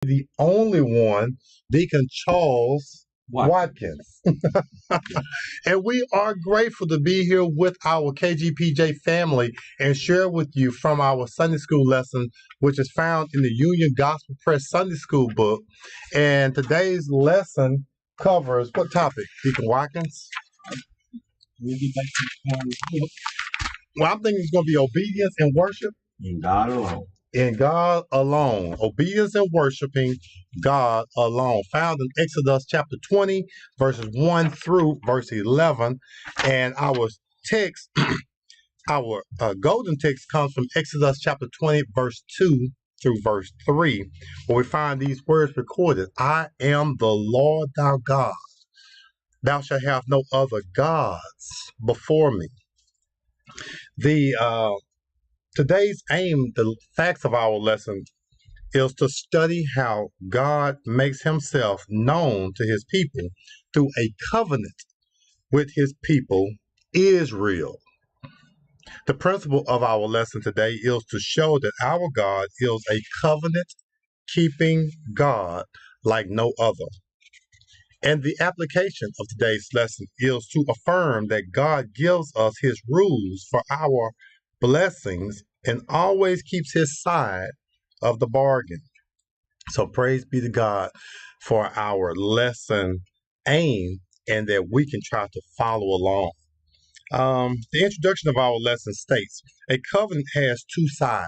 the only one, Deacon Charles Watkins. And we are grateful to be here with our KGPJ family and share with you from our Sunday school lesson, which is found in the Union Gospel Press Sunday School book. And today's lesson covers what topic, Deacon Watkins? We'll get back to the book. Well, I'm thinking it's going to be obedience and worship. In God alone. In God alone. Obedience and worshiping God alone. Found in Exodus chapter 20, verses 1 through verse 11. And our text, our golden text comes from Exodus chapter 20, verse 2 through verse 3, where we find these words recorded. I am the Lord thy God. Thou shalt have no other gods before me. Today's aim, the facts of our lesson, is to study how God makes himself known to his people through a covenant with his people, Israel. The principle of our lesson today is to show that our God is a covenant-keeping God like no other. And the application of today's lesson is to affirm that God gives us his rules for our blessings and always keeps his side of the bargain. So praise be to God for our lesson aim and that we can try to follow along. The introduction of our lesson states, a covenant has two sides.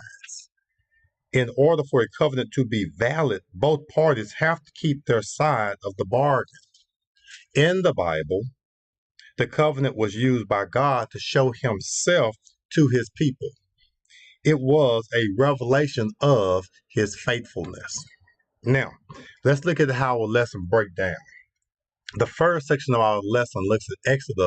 In order for a covenant to be valid, both parties have to keep their side of the bargain. In the Bible, the covenant was used by God to show himself to his people. It was a revelation of his faithfulness. Now, let's look at how our lesson breaks down. The first section of our lesson looks at Exodus